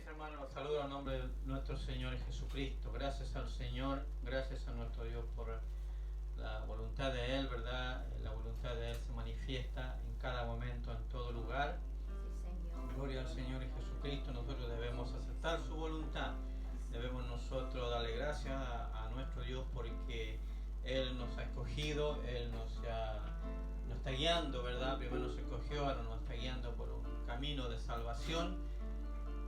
mis hermanos, los saludo en nombre de nuestro Señor Jesucristo. Gracias al Señor, gracias a nuestro Dios por la voluntad de Él, ¿verdad? La voluntad de Él se manifiesta en cada momento, en todo lugar. Sí, Señor. Gloria al Señor Jesucristo. Nosotros debemos aceptar su voluntad. Debemos nosotros darle gracias a nuestro Dios porque Él nos ha escogido, Él nos está guiando, ¿verdad? Primero nos escogió, ahora nos está guiando por un camino de salvación.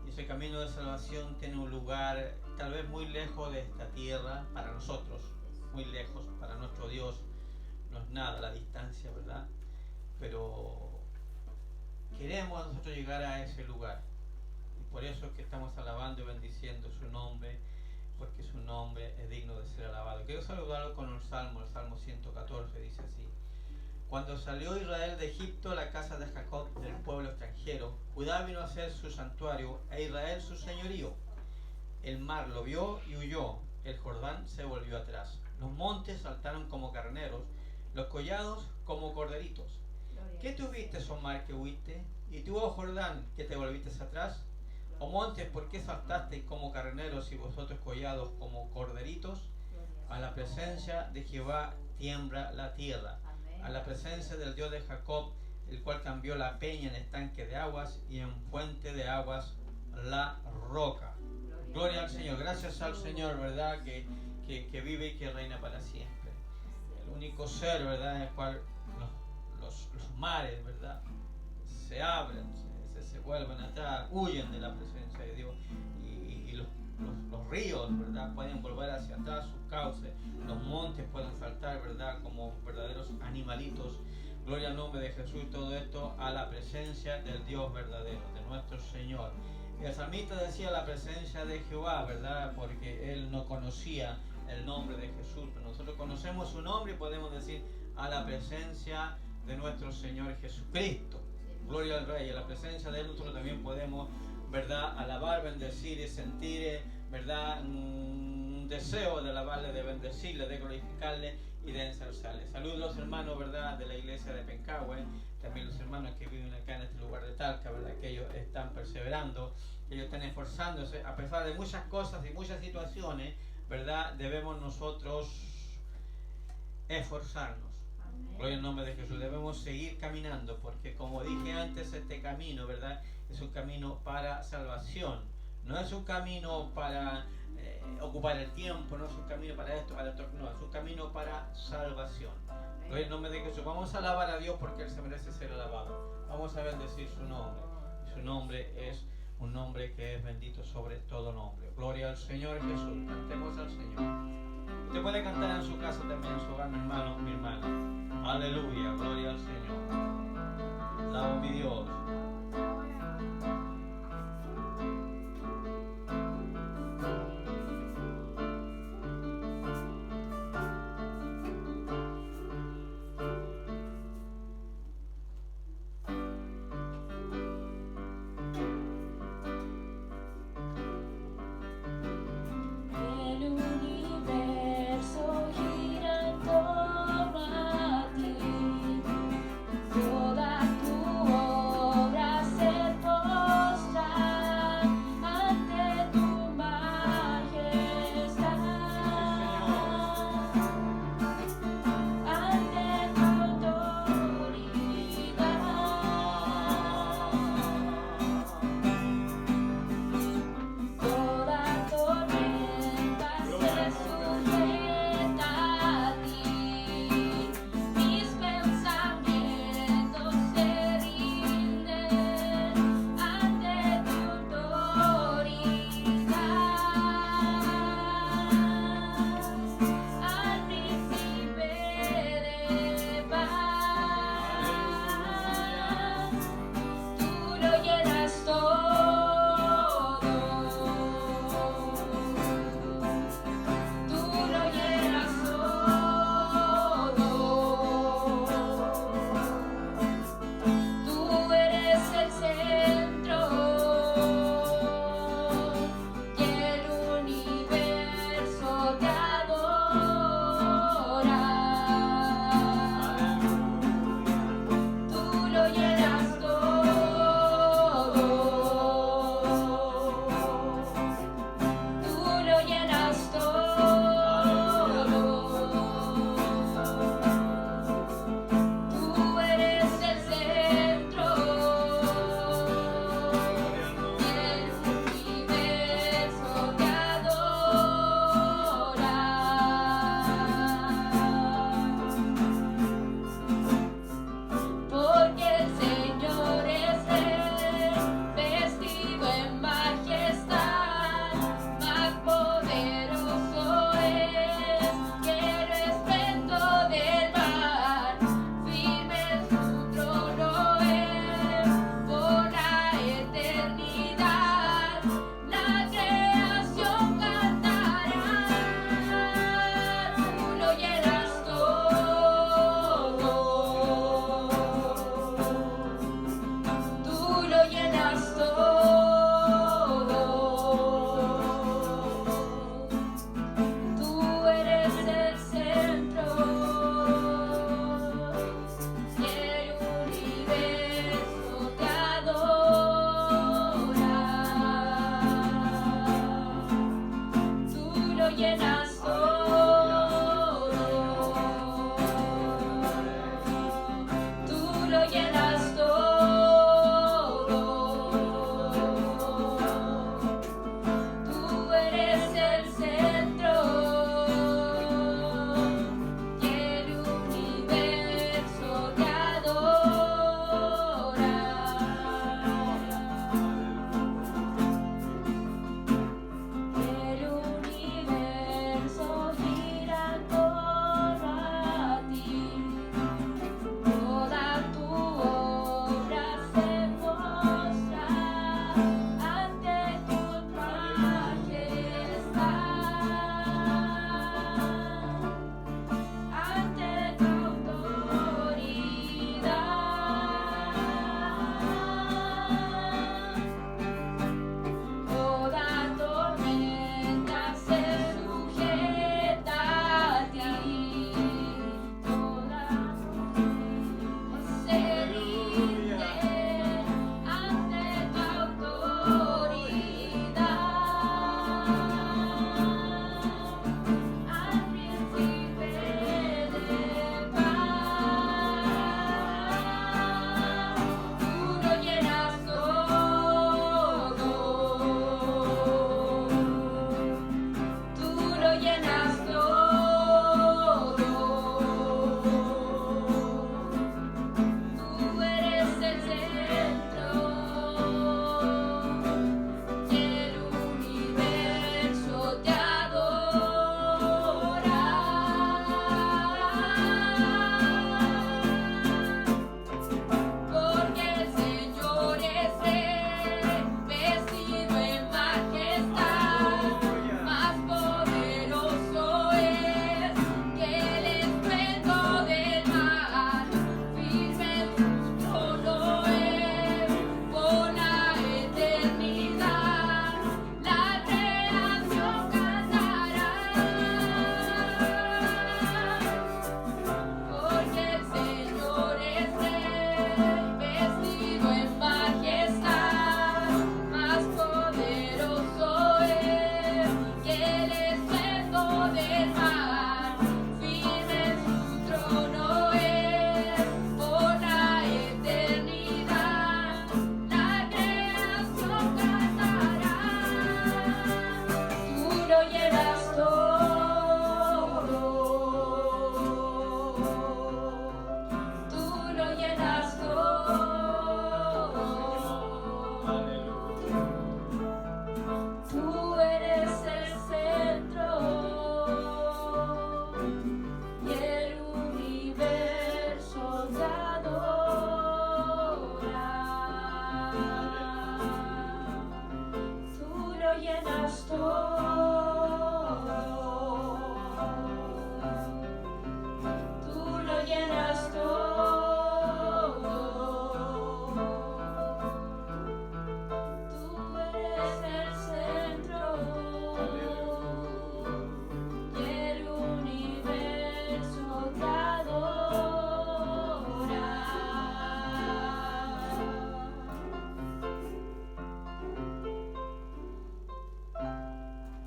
Y ese camino de salvación tiene un lugar tal vez muy lejos de esta tierra para nosotros, muy lejos para nuestro Dios. No es nada la distancia, ¿verdad? Pero queremos nosotros llegar a ese lugar. Y por eso es que estamos alabando y bendiciendo su nombre, porque su nombre es digno de ser alabado. Quiero saludarlo con el Salmo 114, dice así. Cuando salió Israel de Egipto, la casa de Jacob del pueblo extranjero, Judá vino a ser su santuario, e Israel su señorío. El mar lo vio y huyó, el Jordán se volvió atrás. Los montes saltaron como carneros, los collados como corderitos. ¿Qué tuviste, oh mar, que huiste? ¿Y tú, oh Jordán, que te volviste atrás? ¿O montes, por qué saltasteis como carneros y vosotros collados como corderitos? A la presencia de Jehová tiembla la tierra. A la presencia del Dios de Jacob, el cual cambió la peña en estanque de aguas y en fuente de aguas la roca. Gloria al Señor. Gracias al Señor, ¿verdad? Que vive y que reina para siempre. El único ser, ¿verdad? En el cual los mares, ¿verdad? Se abren, se vuelven atrás, huyen de la presencia de Dios. Y los ríos, ¿verdad? Pueden volver hacia atrás sus cauces. Los montes pueden saltar, ¿verdad? Como verdaderos animalitos. Gloria al nombre de Jesús. Todo esto a la presencia del Dios verdadero, de nuestro Señor. El salmista decía la presencia de Jehová, ¿verdad? Porque él no conocía el nombre de Jesús. Pero nosotros conocemos su nombre y podemos decir a la presencia de nuestro Señor Jesucristo. Gloria al Rey. A la presencia de Él nosotros también podemos, ¿verdad? Alabar, bendecir y sentir, ¿verdad? Un deseo de alabarle, de bendecirle, de glorificarle y de ensalzarle. Saludos los hermanos, ¿verdad? De la iglesia de Pencahue, también los hermanos que viven acá en este lugar de Talca, ¿verdad? Que ellos están perseverando, que ellos están esforzándose, a pesar de muchas cosas y muchas situaciones, ¿verdad? Debemos nosotros esforzarnos. Gloria al nombre de Jesús. Debemos seguir caminando porque, como dije antes, este camino, ¿verdad? Es un camino para salvación. No es un camino para ocupar el tiempo, no es un camino para esto, para esto, no, es un camino para salvación. Gloria al nombre de Jesús. Vamos a alabar a Dios porque Él se merece ser alabado. Vamos a bendecir su nombre. Y su nombre es un nombre que es bendito sobre todo nombre. Gloria al Señor Jesús. Cantemos al Señor. Usted puede cantar en su casa también, en su hogar, mi hermano, mi hermana. Aleluya, gloria al Señor. Alabo mi Dios. Toda tu obra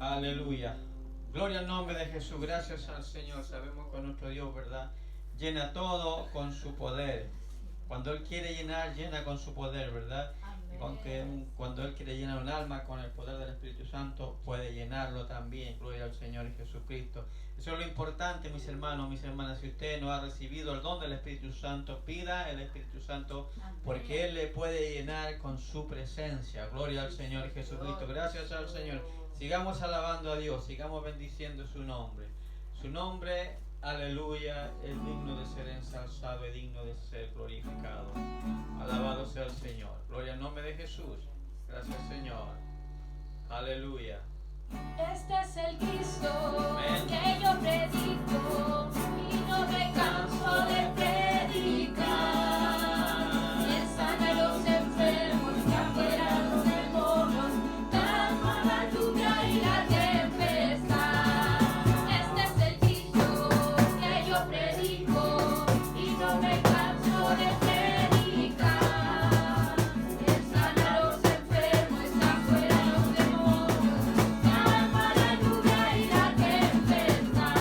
Aleluya. Gloria al nombre de Jesús. Gracias al Señor. Sabemos que nuestro Dios, ¿verdad?, llena todo con su poder. Cuando Él quiere llenar, llena con su poder, ¿verdad? Aunque cuando Él quiere llenar un alma con el poder del Espíritu Santo, puede llenarlo también. Gloria al Señor Jesucristo. Eso es lo importante, mis hermanos, mis hermanas. Si usted no ha recibido el don del Espíritu Santo, pida el Espíritu Santo, porque Él le puede llenar con su presencia. Gloria al Señor Jesucristo. Gracias al Señor. Sigamos alabando a Dios, sigamos bendiciendo su nombre. Su nombre, aleluya, es digno de ser ensalzado, es digno de ser glorificado. Alabado sea el Señor. Gloria al nombre de Jesús. Gracias, Señor. Aleluya. Este es el Cristo Amén. que yo predico y no me canso de predicar. Él sana a los enfermos, echa fuera a los demonios, calma la lluvia y la tempestad. Este es el Cristo que yo predico y no me canso de predicar. Él sana a los enfermos, echa fuera a los demonios, calma la lluvia y la tempestad.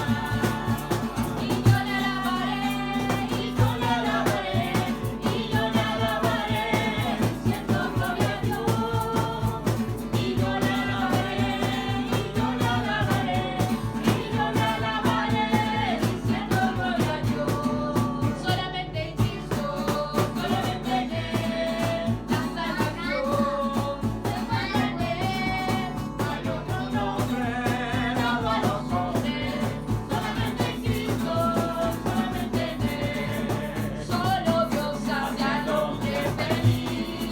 Y yo le alabaré, y yo le alabaré, y yo le alabaré, diciendo gloria a Dios. Y yo le alabaré, y yo le alabaré, y yo le alabaré, diciendo gloria a Dios. Solamente en Cristo, solamente en Él, la salvación se encuentra en Él. No hay otro nombre dado a los hombres, solamente en Cristo, solamente en Él. Solo Dios hace al hombre feliz,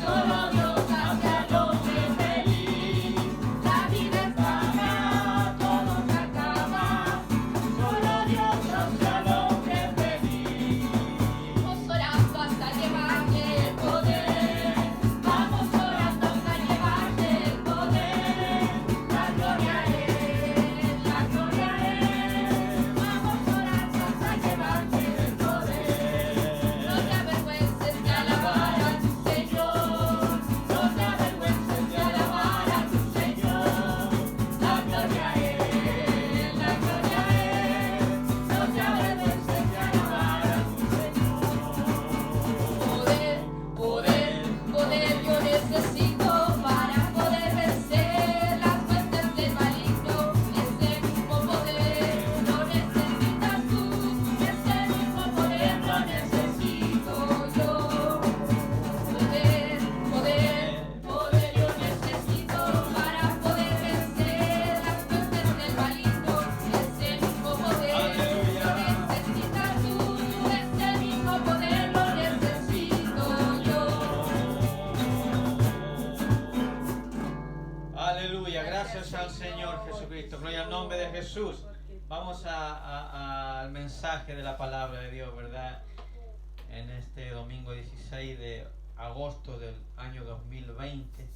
solo Dios hace al hombre feliz. La vida es vana, todo se acaba, solo Dios hace al hombre feliz. Vamos orando hasta llevarle el poder, vamos orando hasta llevarle el poder. La gloria a Él, la gloria a Él. Vamos orando hasta llevarle el poder. No te avergüences de alabar a tu Señor, no te avergüences de alabar a tu Señor. La gloria a Él, la gloria a Él. No te avergüences de alabar a tu Señor. Poder, poder, poder yo necesito para poder vencer las huestes del maligno. Ese mismo poder lo necesitas tú, ese mismo poder lo necesito yo. Poder, poder, poder yo necesito para poder vencer las huestes del maligno. Ese mismo poder lo necesitas tú, ese mismo poder lo necesito yo. Aleluya, gracias al Señor Jesucristo. Gloria al nombre de Jesús. Vamos al mensaje de la palabra de Dios, ¿verdad? En este domingo 16 de agosto del año 2020,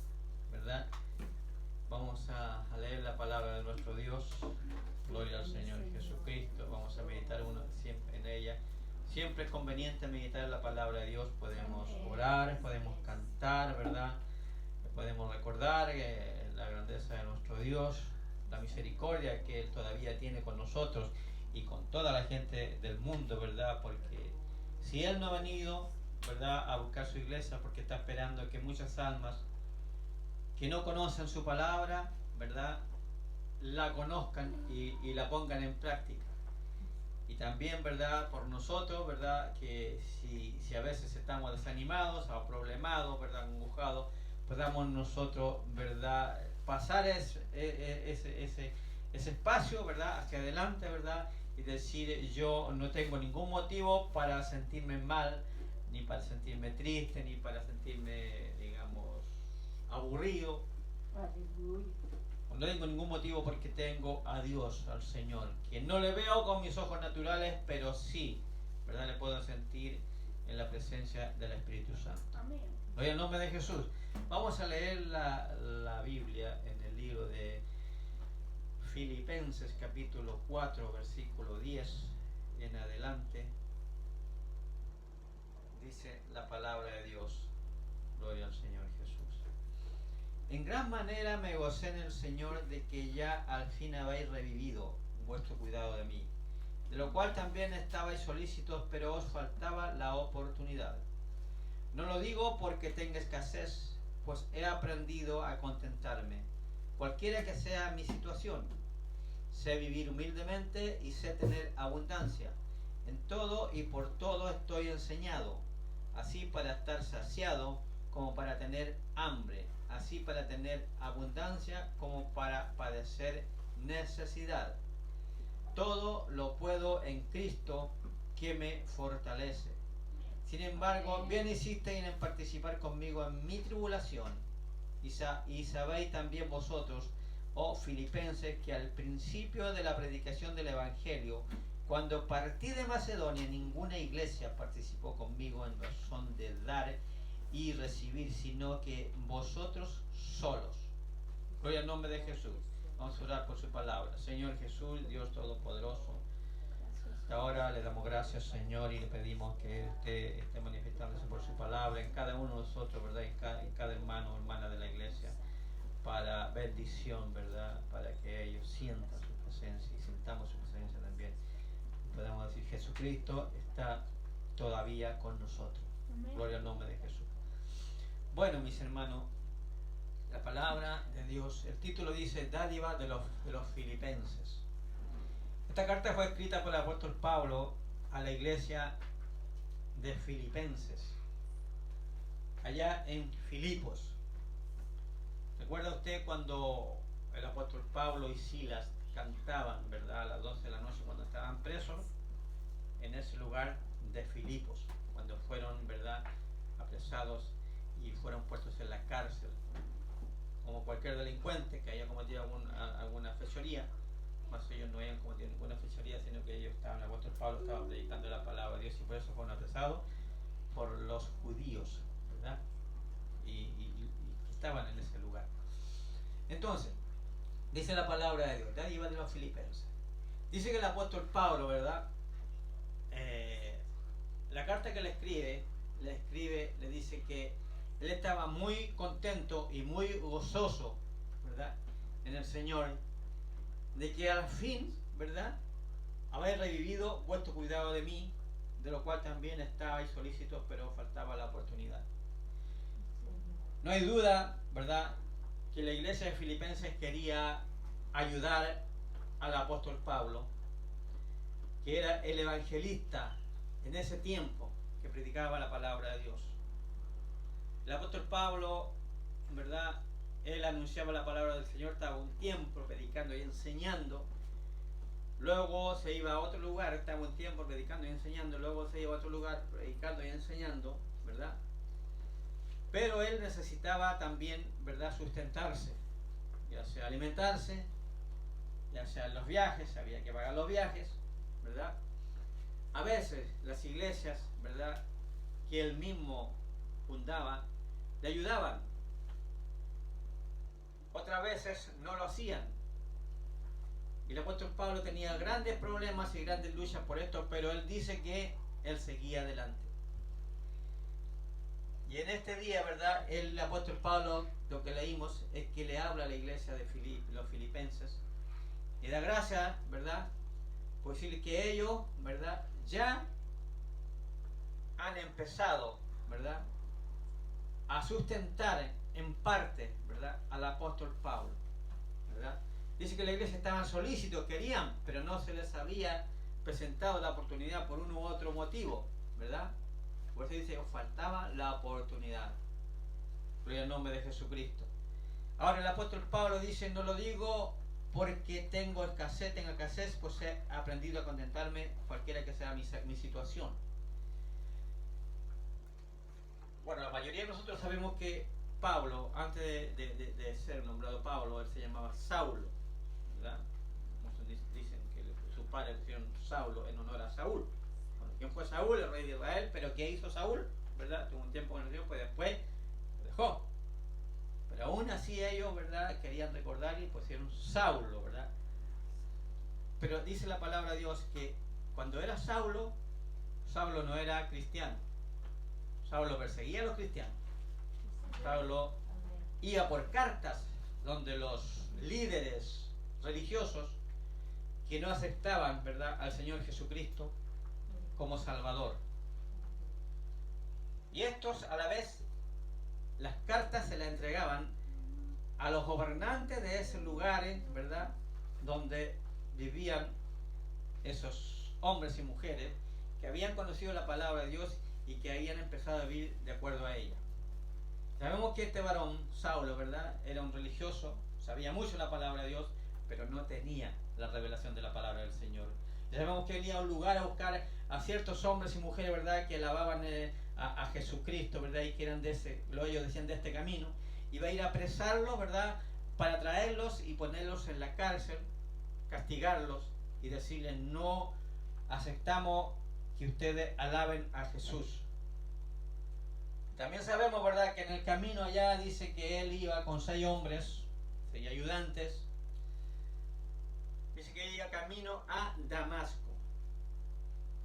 ¿verdad? Vamos a leer la palabra de nuestro Dios. Gloria al Señor Jesucristo. Vamos a meditar siempre en ella. Siempre es conveniente meditar en la palabra de Dios. Podemos orar, podemos cantar, ¿verdad? Podemos recordar la grandeza de nuestro Dios, la misericordia que Él todavía tiene con nosotros y con toda la gente del mundo, ¿verdad? Porque si Él no ha venido, ¿verdad?, a buscar su iglesia, porque está esperando que muchas almas que no conocen su palabra, ¿verdad?, la conozcan y la pongan en práctica. Y también, ¿verdad?, por nosotros, ¿verdad?, que si a veces estamos desanimados o problemados, ¿verdad?, angustiados, podamos nosotros, ¿verdad?, pasar ese espacio, ¿verdad?, hacia adelante, ¿verdad?, y decir: yo no tengo ningún motivo para sentirme mal, ni para sentirme triste, ni para sentirme, digamos, aburrido. No tengo ningún motivo porque tengo a Dios, al Señor, que no le veo con mis ojos naturales, pero sí, ¿verdad? Le puedo sentir en la presencia del Espíritu Santo. Amén. Oye, en nombre de Jesús. Vamos a leer la Biblia en el libro de Filipenses capítulo 4, versículo 10 en adelante. Dice la palabra de Dios. Gloria al Señor Jesús. En gran manera me gocé en el Señor de que ya al fin habéis revivido vuestro cuidado de mí, de lo cual también estabais solícitos, pero os faltaba la oportunidad. No lo digo porque tenga escasez, pues he aprendido a contentarme, cualquiera que sea mi situación. Sé vivir humildemente y sé tener abundancia. En todo y por todo estoy enseñado, así para estar saciado como para tener hambre, así para tener abundancia como para padecer necesidad. Todo lo puedo en Cristo que me fortalece. Sin embargo, bien hicisteis en participar conmigo en mi tribulación, y sabéis también vosotros, oh Filipenses, que al principio de la predicación del Evangelio, cuando partí de Macedonia, ninguna iglesia participó conmigo en razón de dar y recibir, sino que vosotros solos. Gloria al nombre de Jesús. Vamos a orar por su palabra. Señor Jesús, Dios Todopoderoso, ahora le damos gracias, Señor, y le pedimos que usted esté manifestándose por su palabra en cada uno de nosotros, ¿verdad? En cada hermano o hermana de la iglesia, para bendición, ¿verdad? Para que ellos sientan su presencia y sintamos su presencia también. Podemos decir, Jesucristo está todavía con nosotros. Amén. Gloria al nombre de Jesús. Bueno, mis hermanos, la palabra de Dios, el título dice dádiva de los filipenses. Esta carta fue escrita por el apóstol Pablo a la iglesia de Filipenses, allá en Filipos. ¿Recuerda usted cuando el apóstol Pablo y Silas cantaban, ¿verdad?, a las 12 de la noche cuando estaban presos en ese lugar de Filipos, cuando fueron, ¿verdad?, apresados y fueron puestos en la cárcel, como cualquier delincuente que haya cometido alguna fechoría. Más ellos no habían cometido ninguna fechoría, sino que ellos estaban, el apóstol Pablo estaba predicando la palabra de Dios y por eso fueron apresados por los judíos, ¿verdad? Y estaban en ese lugar. Entonces, dice la palabra de Dios, dádiva de los filipenses. Dice que el apóstol Pablo, ¿verdad? La carta que le dice que él estaba muy contento y muy gozoso, ¿verdad?, en el Señor, de que al fin, ¿verdad?, habéis revivido vuestro cuidado de mí, de lo cual también estabais solícitos, pero faltaba la oportunidad. No hay duda, ¿verdad?, que la iglesia de Filipenses quería ayudar al apóstol Pablo, que era el evangelista en ese tiempo que predicaba la palabra de Dios. El apóstol Pablo, ¿verdad?, él anunciaba la palabra del Señor, estaba un tiempo predicando y enseñando, luego se iba a otro lugar, estaba un tiempo predicando y enseñando, luego se iba a otro lugar predicando y enseñando, ¿verdad? Pero él necesitaba también, ¿verdad?, sustentarse, ya sea alimentarse, ya sea en los viajes, había que pagar los viajes, ¿verdad? A veces las iglesias, ¿verdad?, que él mismo fundaba, le ayudaban. Otras veces no lo hacían. Y el apóstol Pablo tenía grandes problemas y grandes luchas por esto, pero él dice que él seguía adelante. Y en este día, ¿verdad?, el apóstol Pablo, lo que leímos, es que le habla a la iglesia de los filipenses y da gracias, ¿verdad?, por decirle que ellos, ¿verdad?, ya han empezado, ¿verdad?, a sustentar en parte, ¿verdad?, al apóstol Pablo, ¿verdad? Dice que la iglesia estaban solícitos, querían, pero no se les había presentado la oportunidad por uno u otro motivo, ¿verdad? Por eso dice, os faltaba la oportunidad. Gloria al nombre de Jesucristo. Ahora el apóstol Pablo dice, no lo digo porque tengo escasez, pues he aprendido a contentarme cualquiera que sea mi situación. Bueno, la mayoría de nosotros sabemos que Pablo, antes de ser ser nombrado Pablo, él se llamaba Saulo, ¿verdad? Muchos dicen que sus padres le pusieron Saulo en honor a Saúl. Bueno, ¿quién fue Saúl? El rey de Israel. ¿Pero qué hizo Saúl? ¿Verdad? Tuvo un tiempo con el Dios, pues después lo dejó. Pero aún así ellos, ¿verdad?, querían recordar y pusieron Saulo, ¿verdad? Pero dice la palabra de Dios que cuando era Saulo, Saulo no era cristiano. Saulo perseguía a los cristianos. Saulo iba por cartas donde los líderes religiosos que no aceptaban, ¿verdad?, al Señor Jesucristo como Salvador. Y estos, a la vez, las cartas se las entregaban a los gobernantes de esos lugares, ¿verdad?, donde vivían esos hombres y mujeres que habían conocido la palabra de Dios y que habían empezado a vivir de acuerdo a ella. Sabemos que este varón, Saulo, ¿verdad?, era un religioso, sabía mucho la palabra de Dios, pero no tenía la revelación de la palabra del Señor. Y sabemos que él iba a un lugar a buscar a ciertos hombres y mujeres, ¿verdad?, que alababan a Jesucristo, ¿verdad?, y que eran de ese, lo ellos decían, de este camino. Iba a ir a apresarlos, ¿verdad?, para traerlos y ponerlos en la cárcel, castigarlos y decirles: no aceptamos que ustedes alaben a Jesús. También sabemos, ¿verdad?, que en el camino allá dice que él iba con 6 hombres, 6 ayudantes. Dice que él iba camino a Damasco,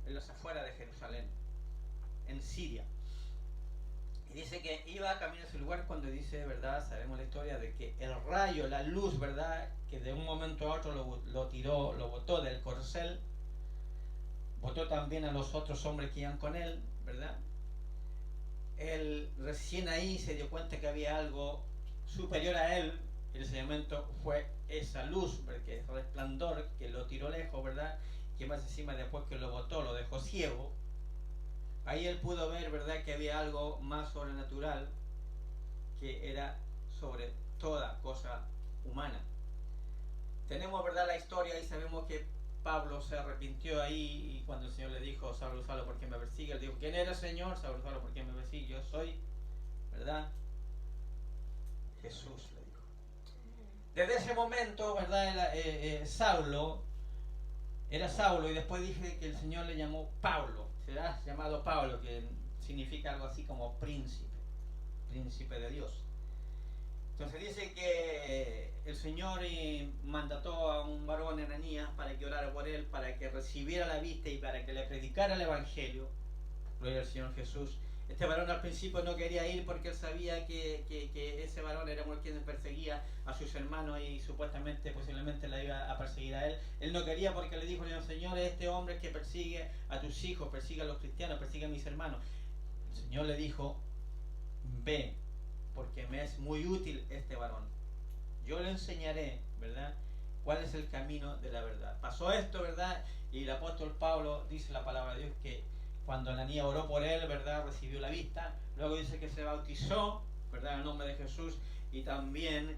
en las afueras de Jerusalén, en Siria. Y dice que iba camino a ese lugar cuando dice, ¿verdad?, sabemos la historia de que el rayo, la luz, ¿verdad?, que de un momento a otro lo tiró, lo botó del corcel, botó también a los otros hombres que iban con él, ¿verdad? Él recién ahí se dio cuenta que había algo superior a él. En ese momento fue esa luz, porque ese resplandor que lo tiró lejos, ¿verdad?, que más encima después que lo botó lo dejó ciego. Ahí él pudo ver, ¿verdad?, que había algo más sobrenatural, que era sobre toda cosa humana. Tenemos, ¿verdad?, la historia, y sabemos que Pablo se arrepintió ahí, y cuando el Señor le dijo: Saulo, Saulo, ¿por qué me persigue? Él dijo: ¿quién eres, Señor? Saulo, Saulo, ¿por qué me persigue? Yo soy, ¿verdad?, Jesús, le dijo. Desde ese momento, ¿verdad?, Saulo era Saulo, y después dije que el Señor le llamó Pablo. Será llamado Pablo, que significa algo así como príncipe, príncipe de Dios. Entonces dice que el Señor mandató a un varón, Ananías, para que orara por él, para que recibiera la vista y para que le predicara el Evangelio. Gloria al Señor Jesús. Este varón al principio no quería ir porque él sabía que ese varón era quien perseguía a sus hermanos y supuestamente, posiblemente la iba a perseguir a él. Él no quería porque le dijo: Señor, este hombre que persigue a tus hijos, persigue a los cristianos, persigue a mis hermanos. El Señor le dijo: ve, porque me es muy útil este varón. Yo le enseñaré, ¿verdad?, cuál es el camino de la verdad. Pasó esto, ¿verdad? Y el apóstol Pablo, dice la palabra de Dios, que cuando Ananías oró por él, ¿verdad?, recibió la vista. Luego dice que se bautizó, ¿verdad?, en el nombre de Jesús. Y también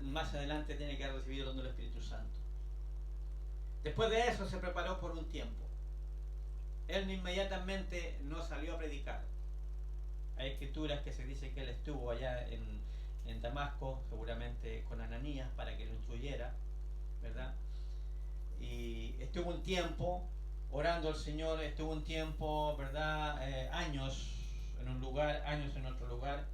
más adelante tiene que haber recibido el don del Espíritu Santo. Después de eso se preparó por un tiempo. Él inmediatamente no salió a predicar. Hay escrituras que se dice que él estuvo allá en Damasco, seguramente con Ananías, para que lo instruyera, ¿verdad? Y estuvo un tiempo orando al Señor, estuvo un tiempo, ¿verdad?, años en un lugar, años en otro lugar.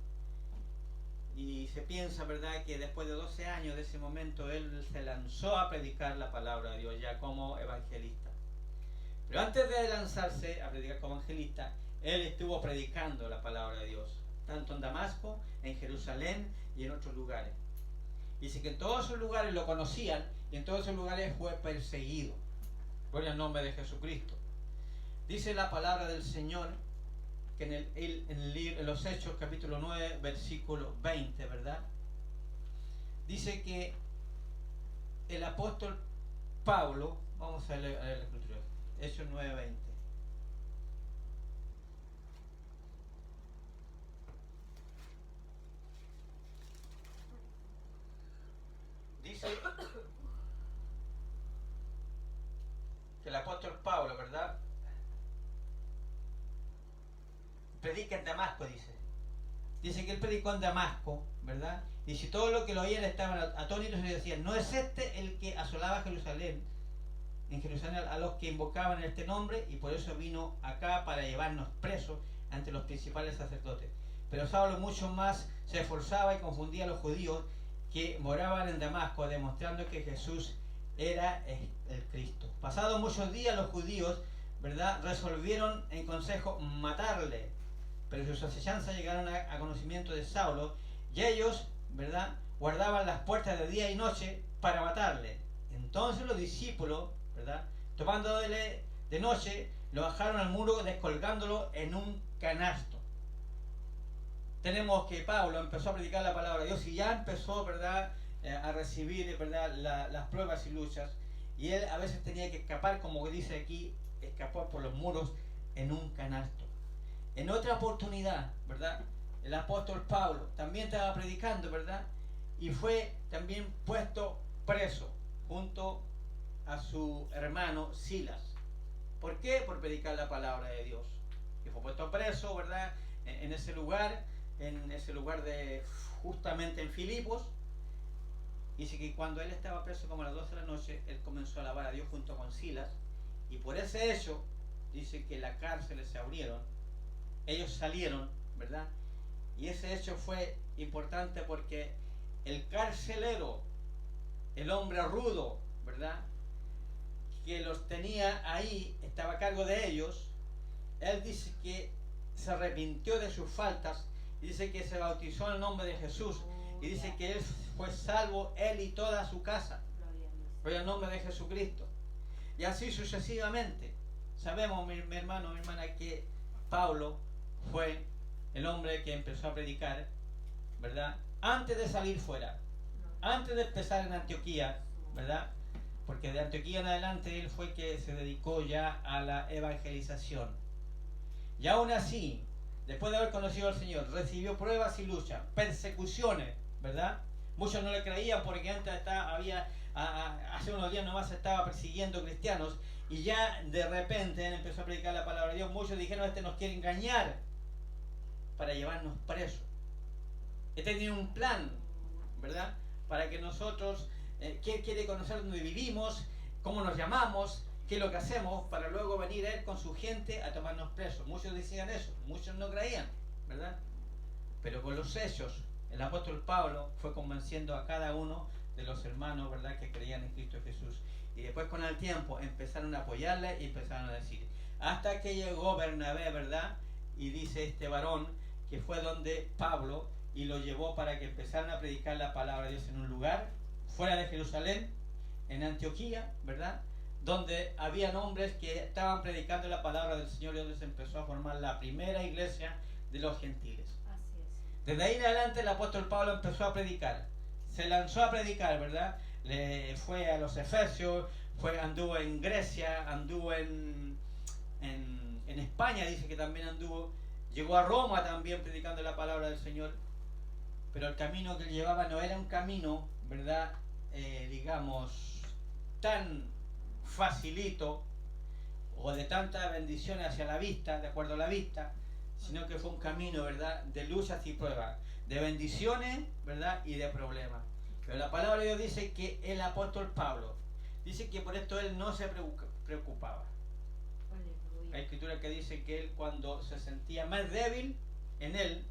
Y se piensa, ¿verdad?, que después de 12 años de ese momento él se lanzó a predicar la palabra de Dios ya como evangelista. Pero antes de lanzarse a predicar como evangelista, él estuvo predicando la palabra de Dios, tanto en Damasco, en Jerusalén y en otros lugares. Dice que en todos esos lugares lo conocían y en todos esos lugares fue perseguido. Gloria al nombre de Jesucristo. Dice la palabra del Señor que en los Hechos capítulo 9 versículo 20, ¿verdad? Dice que el apóstol Pablo, vamos a leer la escritura, Hechos 9:20. Dice que el apóstol Pablo, ¿verdad?, predica en Damasco, dice que él predicó en Damasco, ¿verdad?, Y si todos los que lo oían estaban atónitos y decían, ¿no es este el que asolaba Jerusalén? En Jerusalén a los que invocaban este nombre, y por eso vino acá para llevarnos presos ante los principales sacerdotes. Pero Saulo mucho más se esforzaba y confundía a los judíos que moraban en Damasco, demostrando que Jesús era el Cristo. Pasados muchos días los judíos, ¿verdad?, resolvieron en consejo matarle, pero sus acechanzas llegaron a conocimiento de Saulo, y ellos, ¿verdad?, guardaban las puertas de día y noche para matarle. Entonces los discípulos, ¿verdad?, tomándole de noche, lo bajaron al muro descolgándolo en un canasto. Tenemos que Pablo empezó a predicar la palabra de Dios y ya empezó, ¿verdad?, a recibir, ¿verdad?, las pruebas y luchas. Y él a veces tenía que escapar, como dice aquí, escapar por los muros en un canasto. En otra oportunidad, ¿verdad?, el apóstol Pablo también estaba predicando, ¿verdad?, y fue también puesto preso junto a su hermano Silas. ¿Por qué? Por predicar la palabra de Dios. Y fue puesto preso, ¿verdad?, en ese lugar de justamente en Filipos. Dice que cuando él estaba preso como a las 12 de la noche, él comenzó a alabar a Dios junto con Silas, y por ese hecho, dice que las cárceles se abrieron, ellos salieron, ¿verdad? Y ese hecho fue importante porque el carcelero, el hombre rudo, ¿verdad?, que los tenía ahí, estaba a cargo de ellos, él dice que se arrepintió de sus faltas, y dice que se bautizó en el nombre de Jesús, y dice que él fue salvo, él y toda su casa, por el nombre de Jesucristo. Y así sucesivamente. Sabemos, mi hermano, mi hermana, que Pablo fue el hombre que empezó a predicar, ¿verdad?, antes de salir fuera, antes de empezar en Antioquía, ¿verdad?, porque de Antioquía en adelante él fue que se dedicó ya a la evangelización. Y aún así, después de haber conocido al Señor, recibió pruebas y luchas, persecuciones, ¿verdad? Muchos no le creían porque antes hace unos días nomás estaba persiguiendo cristianos, y ya de repente él empezó a predicar la palabra de Dios. Muchos dijeron, este nos quiere engañar para llevarnos presos. Este tiene un plan, ¿verdad?, para que nosotros, que quiere conocer dónde vivimos, cómo nos llamamos, qué es lo que hacemos, para luego venir él con su gente a tomarnos presos. Muchos decían eso, muchos no creían, ¿verdad? Pero con los hechos, el apóstol Pablo fue convenciendo a cada uno de los hermanos, ¿verdad?, que creían en Cristo Jesús. Y después con el tiempo empezaron a apoyarle y empezaron a decir, hasta que llegó Bernabé, ¿verdad?, y dice este varón que fue donde Pablo y lo llevó para que empezaran a predicar la palabra de Dios en un lugar fuera de Jerusalén, en Antioquía, ¿verdad?, donde habían hombres que estaban predicando la palabra del Señor, y donde se empezó a formar la primera iglesia de los gentiles. Así es. Desde ahí en adelante el apóstol Pablo empezó a predicar, se lanzó a predicar, ¿verdad? Le fue a los Efesios, anduvo en Grecia, anduvo en España, dice que también anduvo, llegó a Roma también predicando la palabra del Señor. Pero el camino que él llevaba no era un camino, ¿verdad?, digamos, tan facilito o de tantas bendiciones hacia la vista, de acuerdo a la vista, sino que fue un camino, ¿verdad?, de luchas y pruebas, de bendiciones, ¿verdad?, y de problemas. Pero la palabra de Dios dice que el apóstol Pablo, dice que por esto él no se preocupaba. Hay escritura que dice que él, cuando se sentía más débil en él,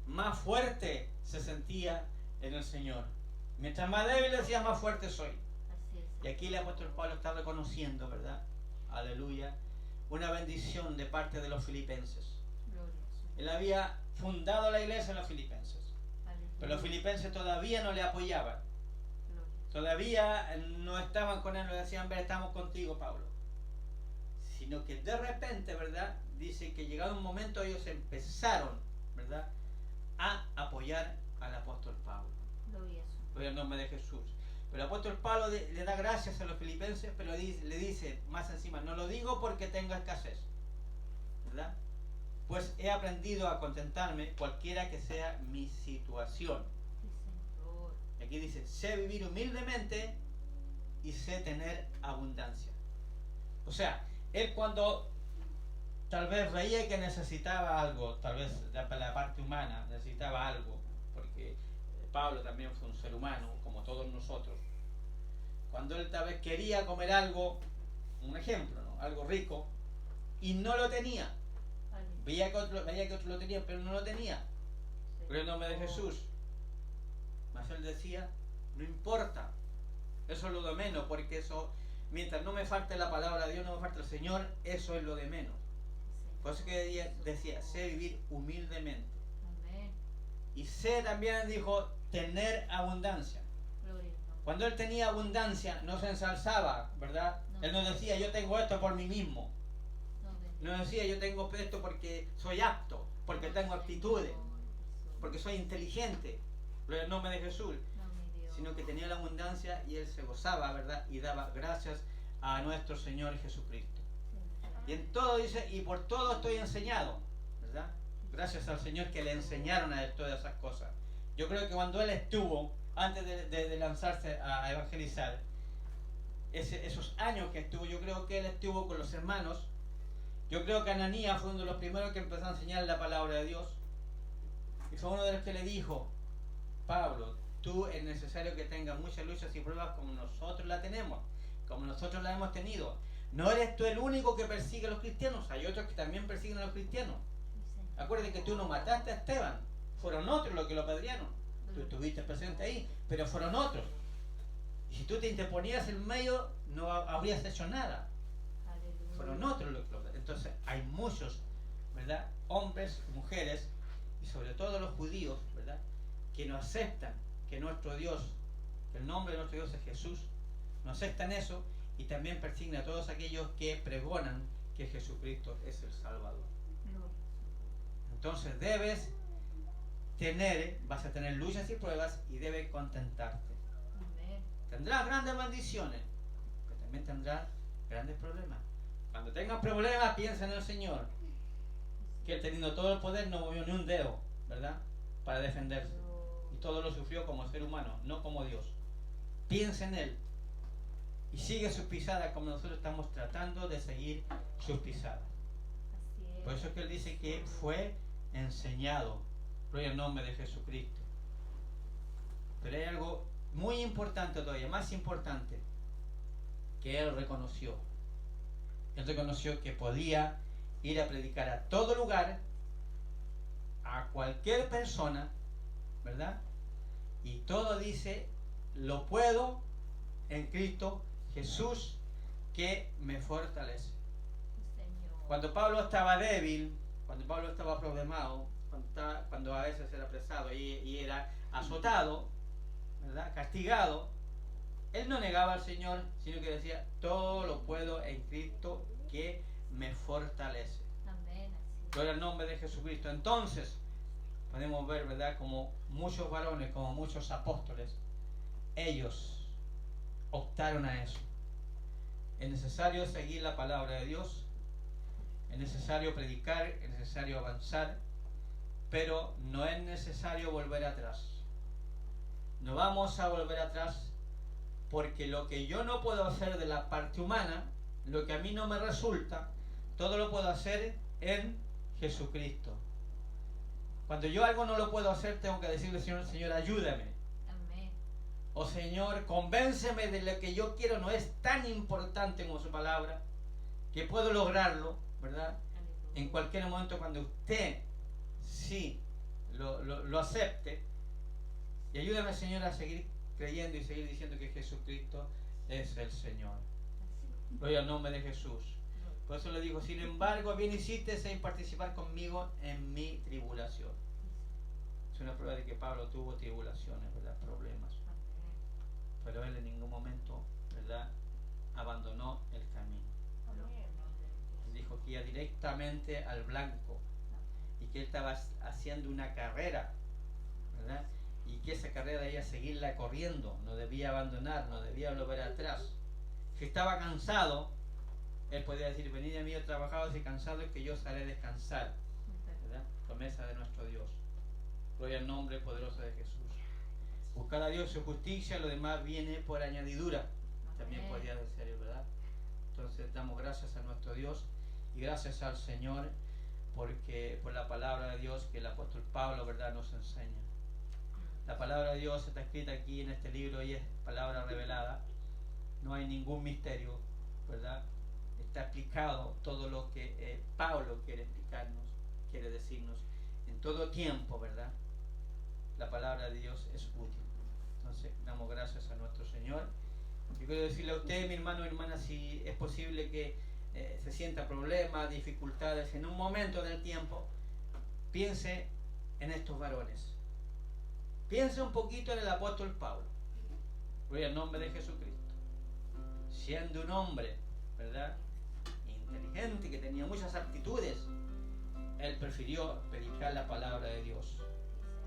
más fuerte se sentía en el Señor. Mientras más débil decía, más fuerte soy. Así es. Y aquí el apóstol Pablo está reconociendo, ¿verdad?, aleluya, una bendición de parte de los filipenses. Gloria a su Él había fundado la iglesia en los filipenses, Aleluya. pero los filipenses todavía no le apoyaban, Gloria. todavía no estaban con él, no decían, ver, estamos contigo, Pablo. Sino que de repente, ¿verdad?, dice que llegado un momento ellos empezaron, ¿verdad?, a apoyar al apóstol Pablo. Gloria a su Por el nombre de Jesús. Pero el apóstol Pablo le da gracias a los filipenses, pero le dice más encima, no lo digo porque tengo escasez, ¿verdad?, pues he aprendido a contentarme cualquiera que sea mi situación. Sí, Señor. Y aquí dice, sé vivir humildemente y sé tener abundancia. O sea, él cuando tal vez veía que necesitaba algo, tal vez la parte humana necesitaba algo, porque Pablo también fue un ser humano, como todos nosotros. Cuando él tal vez quería comer algo, un ejemplo, ¿no? Algo rico, y no lo tenía. Veía que otro lo tenía, pero no lo tenía. Pero el nombre de Jesús. Mas él decía, no importa, eso es lo de menos, porque eso, mientras no me falte la palabra de Dios, no me falte el Señor, eso es lo de menos. Por eso que decía, sé vivir humildemente. Amén. Y sé también, dijo, tener abundancia. Gloria. Cuando él tenía abundancia, no se ensalzaba, ¿verdad? No. Él no decía, yo tengo esto por mí mismo. No decía, yo tengo esto porque soy apto, porque tengo aptitudes, porque soy inteligente. Gloria al nombre de Jesús. Sino que tenía la abundancia y él se gozaba, ¿verdad? Y daba gracias a nuestro Señor Jesucristo. Y en todo dice, y por todo estoy enseñado, ¿verdad? Gracias al Señor que le enseñaron a él todas esas cosas. Yo creo que cuando él estuvo, antes de lanzarse a evangelizar, esos años que estuvo, yo creo que él estuvo con los hermanos. Yo creo que Ananías fue uno de los primeros que empezó a enseñar la palabra de Dios. Y fue uno de los que le dijo, Pablo, tú es necesario que tengas muchas luchas y pruebas como nosotros la tenemos, como nosotros la hemos tenido. No eres tú el único que persigue a los cristianos, hay otros que también persiguen a los cristianos. Acuérdate que tú no mataste a Esteban, fueron otros los que lo apedrearon. Tú estuviste presente ahí, pero fueron otros. Y si tú te interponías en medio, no habrías hecho nada. Aleluya. Fueron otros los que lo... Entonces hay muchos, ¿verdad? Hombres, mujeres, y sobre todo los judíos, ¿verdad? Que no aceptan que nuestro Dios, que el nombre de nuestro Dios es Jesús, no aceptan eso y también persiguen a todos aquellos que pregonan que Jesucristo es el Salvador. Entonces vas a tener luchas y pruebas y debes contentarte. Amén. Tendrás grandes bendiciones, pero también tendrás grandes problemas. Cuando tengas problemas, piensa en el Señor, que Él teniendo todo el poder no movió ni un dedo, ¿verdad? Para defenderse. Y todo lo sufrió como ser humano, no como Dios. Piensa en Él y sigue sus pisadas como nosotros estamos tratando de seguir sus pisadas. Así es. Por eso es que Él dice que fue enseñado. Gloria al nombre de Jesucristo. Pero hay algo muy importante todavía, más importante, que Él reconoció. Él reconoció que podía ir a predicar a todo lugar, a cualquier persona, ¿verdad? Y todo dice, lo puedo en Cristo Jesús que me fortalece. Señor. Cuando Pablo estaba débil, cuando Pablo estaba problemado, cuando a veces era apresado y era azotado, ¿verdad? Castigado, él no negaba al Señor, sino que decía, todo lo puedo en Cristo que me fortalece. Amén. Así es. Gloria al nombre de Jesucristo. Entonces, podemos ver, ¿verdad?, como muchos varones, como muchos apóstoles, ellos optaron a eso. Es necesario seguir la palabra de Dios, es necesario predicar, es necesario avanzar, pero no es necesario volver atrás. No vamos a volver atrás porque lo que yo no puedo hacer de la parte humana, lo que a mí no me resulta, todo lo puedo hacer en Jesucristo. Cuando yo algo no lo puedo hacer, tengo que decirle, Señor, ayúdame. Amén. O Señor, convénceme de lo que yo quiero, no es tan importante como su palabra, que puedo lograrlo, ¿verdad? Aleluya. En cualquier momento cuando usted sí lo acepte. Y ayúdame, Señor, a seguir creyendo y seguir diciendo que Jesucristo es el Señor. Así es. Gloria al nombre de Jesús. Por eso le digo, sin embargo, bien hiciste en participar conmigo en mi tribulación. Es una prueba de que Pablo tuvo tribulaciones, ¿verdad? Problemas. Amén. Pero él en ningún momento, ¿verdad?, abandonó el camino. Él dijo que iba directamente al blanco y que él estaba haciendo una carrera, ¿verdad? Y que esa carrera debía seguirla corriendo, no debía abandonar, no debía volver atrás. Si estaba cansado, él podía decir, venid a mí trabajados y cansados, que yo os haré descansar, ¿verdad? Promesa de nuestro Dios. Gloria al nombre poderoso de Jesús. Buscar a Dios su justicia, lo demás viene por añadidura. También Amén. podía decir, ¿verdad? Entonces damos gracias a nuestro Dios y gracias al Señor por la palabra de Dios que el apóstol Pablo, ¿verdad?, nos enseña. La palabra de Dios está escrita aquí en este libro y es palabra revelada. No hay ningún misterio, ¿verdad? Está explicado todo lo que Pablo quiere explicarnos, quiere decirnos en todo tiempo, ¿verdad? La palabra de Dios es útil. Entonces, damos gracias a nuestro Señor. Yo quiero decirle a usted, mi hermano y hermana, si es posible que se sienta problemas, dificultades en un momento del tiempo, piense en estos varones. Piense un poquito en el apóstol Pablo. Gloria al nombre de Jesucristo. Siendo un hombre, ¿verdad?, inteligente, que tenía muchas aptitudes, él prefirió predicar la palabra de Dios.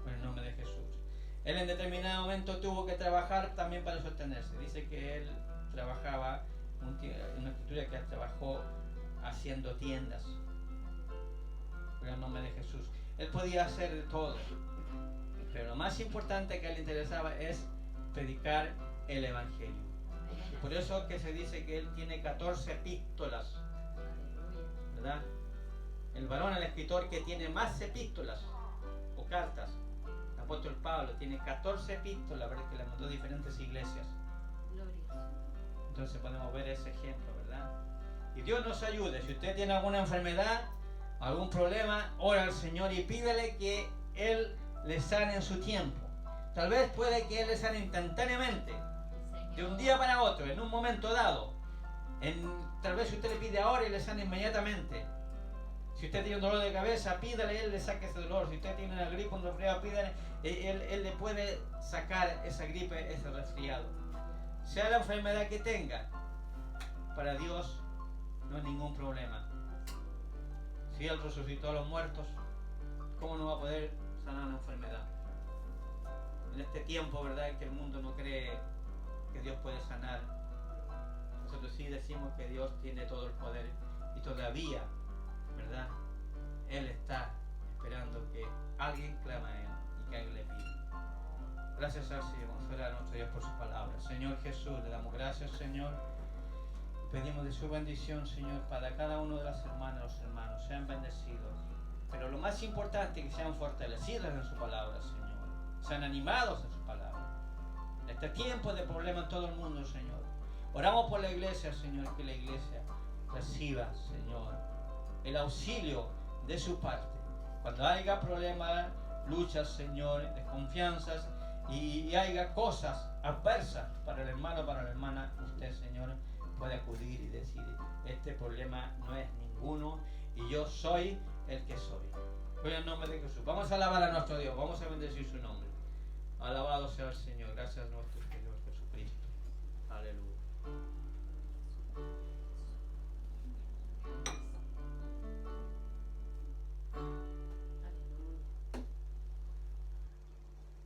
En el nombre de Jesús. Él en determinado momento tuvo que trabajar también para sostenerse. Dice que él trabajaba, una escritura que él trabajó haciendo tiendas. En el nombre de Jesús. Él podía hacer de todo. Pero lo más importante que a él le interesaba es predicar el Evangelio. Y por eso que se dice que él tiene 14 epístolas. ¿Verdad? El varón, el escritor que tiene más epístolas o cartas, el apóstol Pablo, tiene 14 epístolas, ¿verdad?, que le mandó a diferentes iglesias. Entonces podemos ver ese ejemplo, ¿verdad? Y Dios nos ayude. Si usted tiene alguna enfermedad, algún problema, ora al Señor y pídele que Él le sane en su tiempo. Tal vez puede que Él le sane instantáneamente, de un día para otro, en un momento dado. Tal vez usted le pide ahora y le sane inmediatamente. Si usted tiene un dolor de cabeza, pídale, Él le saque ese dolor. Si usted tiene una gripe, un resfriado, pídale, Él le puede sacar esa gripe, ese resfriado. Sea la enfermedad que tenga, para Dios no hay ningún problema. Si Él resucitó a los muertos, ¿cómo no va a poder sanar una enfermedad? En este tiempo, ¿verdad?, en que el mundo no cree que Dios puede sanar. Nosotros sí decimos que Dios tiene todo el poder y todavía, ¿verdad?, Él está esperando que alguien clame a Él y que alguien le pida. Gracias al Señor, vamos a orar a nuestro Dios por sus palabras. Señor Jesús, le damos gracias, Señor. Pedimos de su bendición, Señor, para cada uno de las hermanas, los hermanos, sean bendecidos. Pero lo más importante es que sean fortalecidos en su palabra, Señor. Sean animados en su palabra. En este tiempo de problemas en todo el mundo, Señor. Oramos por la iglesia, Señor, que la iglesia reciba, Señor, el auxilio de su parte. Cuando haya problemas, luchas, Señor, desconfianzas y haya cosas adversas para el hermano, para la hermana, usted, Señor, puede acudir y decir: este problema no es ninguno y yo soy el que soy. Voy en nombre de Jesús. Vamos a alabar a nuestro Dios, vamos a bendecir su nombre. Alabado sea el Señor. Gracias a nuestro Señor Jesucristo. Aleluya.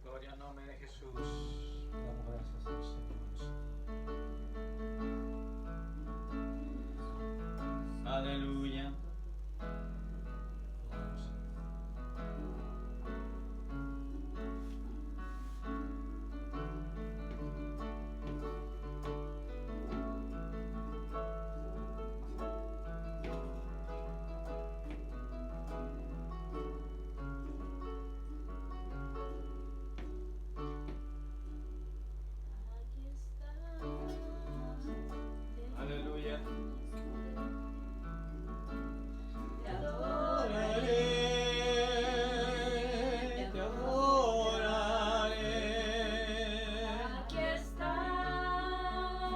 Gloria al nombre de Jesús. Damos gracias al Señor. Aleluya. Aleluya. Te adoraré, Te adoraré. aquí estás.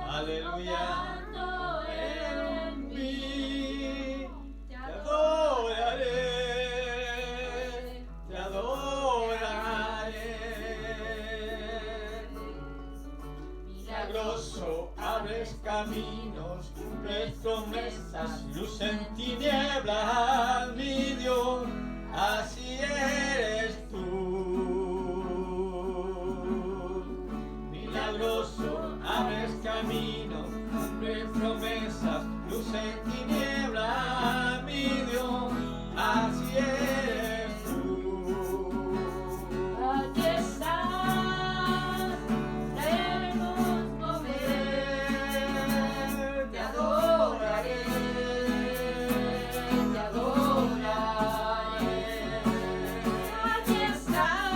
Aleluya. Obrando en mí. Te adoraré. Te adoraré. Milagroso, abres caminos, cumples promesas, luz en tinieblas, mi Dios, así eres tú. Milagroso, abres caminos, cumples promesas, luz en tinieblas, mi Dios, así eres tú. Aquí estás, debemos mover. Te adoraré, te adoraré. Aquí estás,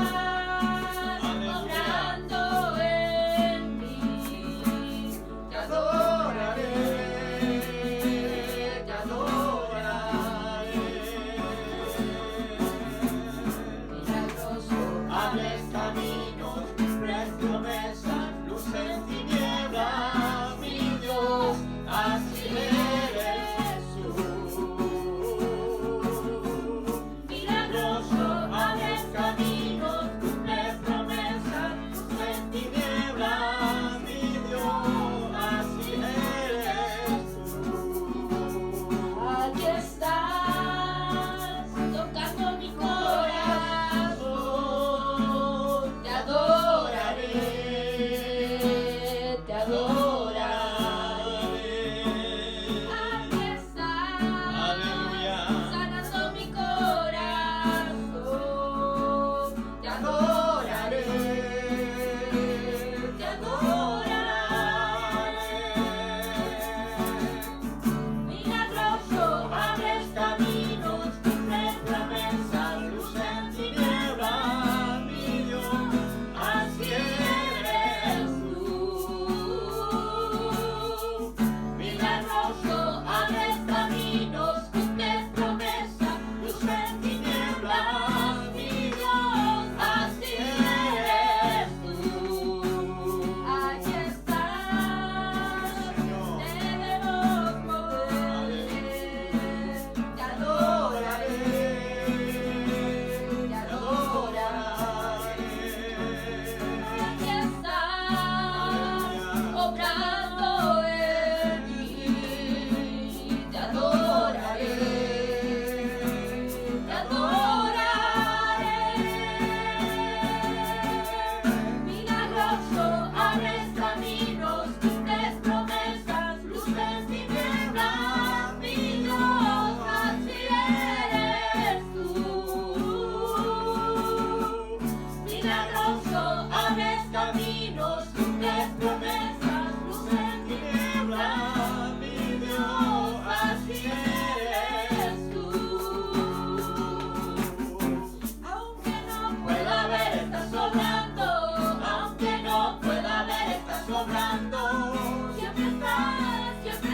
obrando. Siempre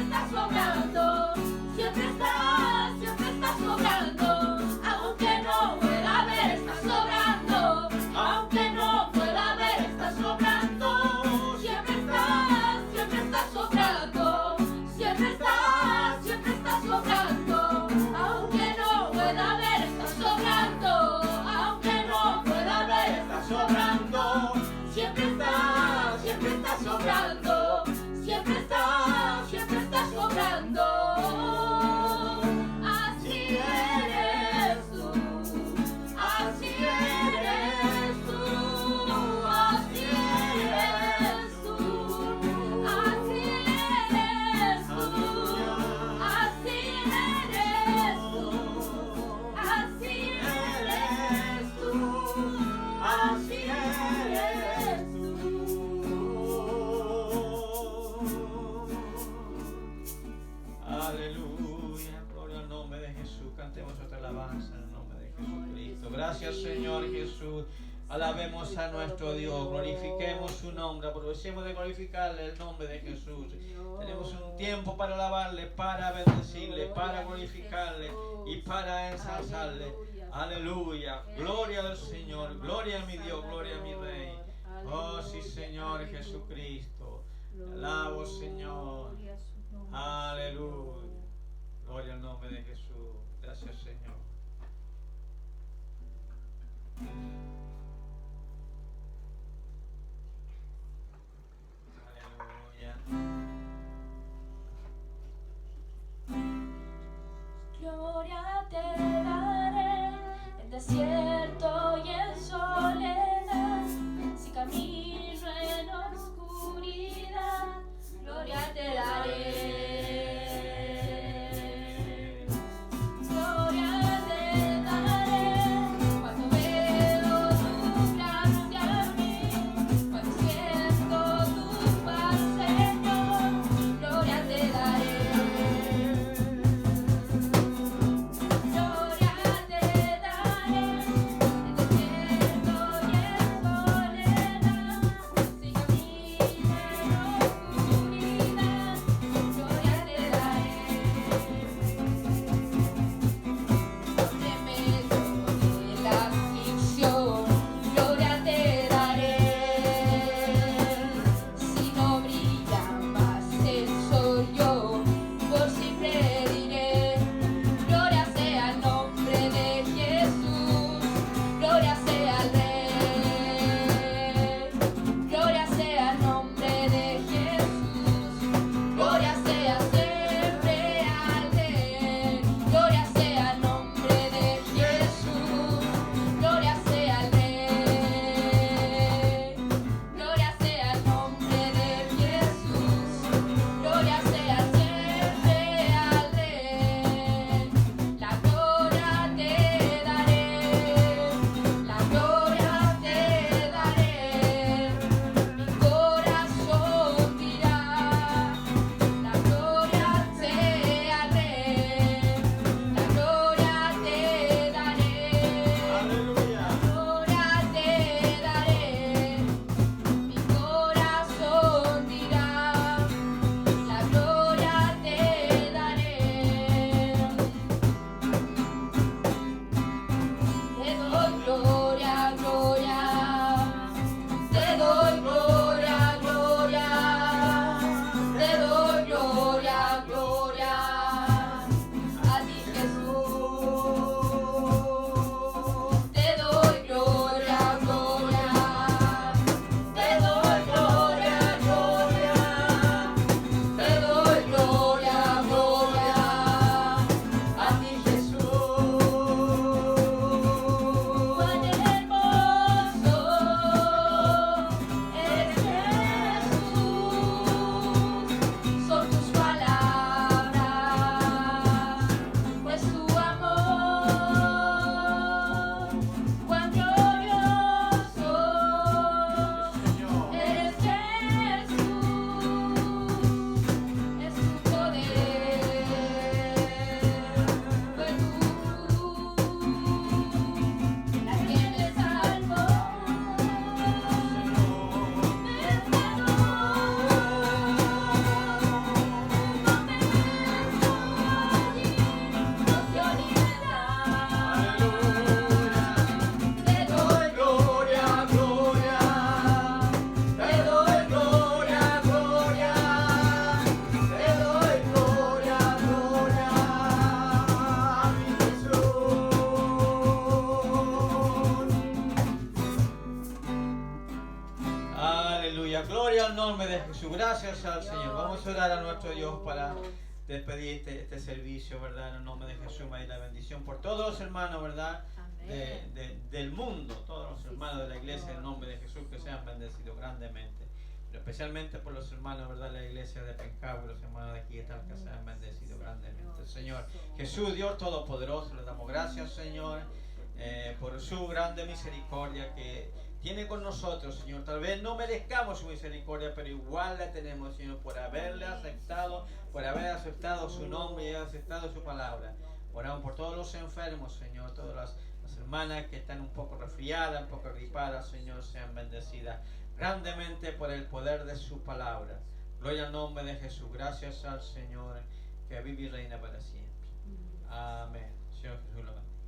estás obrando, siempre estás obrando, aunque no pueda ver, estás obrando, aunque no pueda ver, estás obrando, siempre estás obrando, siempre estás obrando, aunque no pueda ver, estás obrando, aunque no pueda ver, estás obrando, siempre estás obrando, siempre estás obrando. Así eres tú, así eres tú, así eres tú, así eres tú, así eres tú, así eres tú, así eres Aleluya, gloria al nombre de Jesús. Cantemos otra alabanza en el nombre de Jesucristo. Gracias, Señor Jesús. Alabemos a nuestro Dios, glorifiquemos su nombre, aprovechemos de glorificarle el nombre de Jesús. Tenemos un tiempo para alabarle, para bendecirle, para glorificarle y para ensalzarle. Aleluya, gloria al Señor, gloria a mi Dios, gloria a mi Rey. Oh sí, Señor Jesucristo, te alabo, Señor. Aleluya, gloria al nombre de Jesús. Gracias, Señor. Aleluya. Gloria te daré en desierto y en soledad, si camino en oscuridad, gloria te daré. Gloria te daré cuando veo nombre de Jesús. Gracias al Señor. Vamos a orar a nuestro Dios para despedir este servicio, ¿verdad? En el nombre de Jesús, y la bendición por todos los hermanos, ¿verdad? Del mundo, todos los hermanos de la iglesia, en el nombre de Jesús, que sean bendecidos grandemente. Pero especialmente por los hermanos, ¿verdad? De la iglesia de Pencabo, los hermanos de aquí que sean bendecidos grandemente. Señor Jesús, Dios Todopoderoso, le damos gracias, Señor, por su grande misericordia que tiene con nosotros, Señor. Tal vez no merezcamos su misericordia, pero igual la tenemos, Señor, por haberle aceptado, por haber aceptado su nombre y haber aceptado su palabra. Oramos por todos los enfermos, Señor, todas las hermanas que están un poco resfriadas, un poco gripadas, Señor, sean bendecidas grandemente por el poder de su palabra. Gloria al nombre de Jesús. Gracias al Señor que vive y reina para siempre. Amén. Señor Jesús lo bendiga.